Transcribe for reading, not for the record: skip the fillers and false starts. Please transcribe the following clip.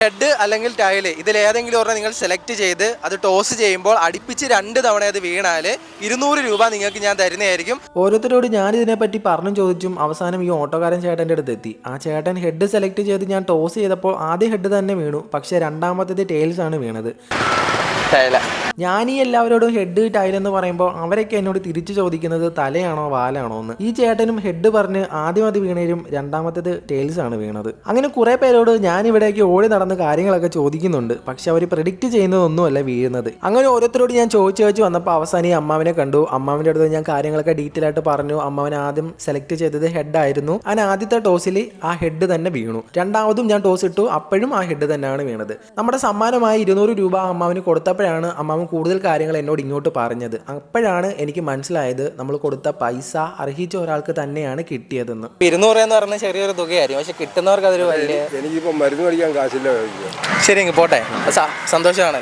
Head അല്ലെങ്കിൽ tile ഇതിലേതെങ്കിലും ഒരെണ്ണം നിങ്ങൾ സെലക്ട് ചെയ്ത് അത് ടോസ് ചെയ്യുമ്പോൾ അടുപ്പിച്ച് 2 തവണ അത് വീണാൽ 200 രൂപ നിങ്ങൾക്ക് ഞാൻ തരുന്നതായിരിക്കും. ഓരോരുത്തരോട് ഞാൻ ഇതിനെപ്പറ്റി പറഞ്ഞു ചോദിച്ചും അവസാനം ഈ ഓട്ടോക്കാരൻ ചേട്ടൻ്റെ അടുത്ത് എത്തി. ആ ചേട്ടൻ ഹെഡ് സെലക്ട് ചെയ്ത് ഞാൻ ടോസ് ചെയ്തപ്പോൾ ആദ്യ ഹെഡ് തന്നെ വീണു, പക്ഷേ രണ്ടാമത്തേത് ടൈൽസ് ആണ് വീണത്. ഞാൻ ഈ എല്ലാവരോടും ഹെഡ് ടൈൽ എന്ന് പറയുമ്പോൾ അവരൊക്കെ എന്നോട് തിരിച്ചു ചോദിക്കുന്നത് തലയാണോ വാലാണോ എന്ന്. ഈ ചേട്ടനും ഹെഡ് പറഞ്ഞ് ആദ്യം അത് വീണേരും രണ്ടാമത്തേത് ടൈൽസ് ആണ് വീണത്. അങ്ങനെ കുറെ പേരോട് ഞാൻ ഇവിടേക്ക് ഓടി നടന്ന് കാര്യങ്ങളൊക്കെ ചോദിക്കുന്നുണ്ട്, പക്ഷെ അവർ പ്രെഡിക്റ്റ് ചെയ്യുന്നതൊന്നുമല്ല വീഴുന്നത്. അങ്ങനെ ഓരോരുത്തരോട് ഞാൻ ചോദിച്ചു വന്നപ്പോൾ അവസാനം ഈ അമ്മാവിനെ കണ്ടു. അമ്മാവിൻ്റെ അടുത്ത് ഞാൻ കാര്യങ്ങളൊക്കെ ഡീറ്റെയിൽ ആയിട്ട് പറഞ്ഞു. അമ്മാവൻ ആദ്യം സെലക്ട് ചെയ്തത് ഹെഡ് ആയിരുന്നു. അങ്ങനെ ആദ്യത്തെ ടോസിൽ ആ ഹെഡ് തന്നെ വീണു. രണ്ടാമതും ഞാൻ ടോസ് ഇട്ടു, അപ്പോഴും ആ ഹെഡ് തന്നെയാണ് വീണത്. നമ്മുടെ സമ്മാനമായി 200 രൂപ അമ്മാവിന് കൊടുത്തപ്പോഴാണ് അമ്മാവൻ കൂടുതൽ കാര്യങ്ങൾ എന്നോട് ഇങ്ങോട്ട് പറഞ്ഞത്. അപ്പോഴാണ് എനിക്ക് മനസ്സിലായത് നമ്മൾ കൊടുത്ത പൈസ അർഹിച്ച ഒരാൾക്ക് തന്നെയാണ് കിട്ടിയതെന്ന്. 200 എന്ന് പറഞ്ഞാൽ ചെറിയൊരു തുകയായിരിക്കും, പക്ഷെ കിട്ടുന്നവർക്ക് അതൊരു വലിയ. എനിക്കിപ്പോൾ മരുന്ന് മേടിക്കാൻ കാശില്ല. ശരി, പോട്ടെ. സന്തോഷമാണ്.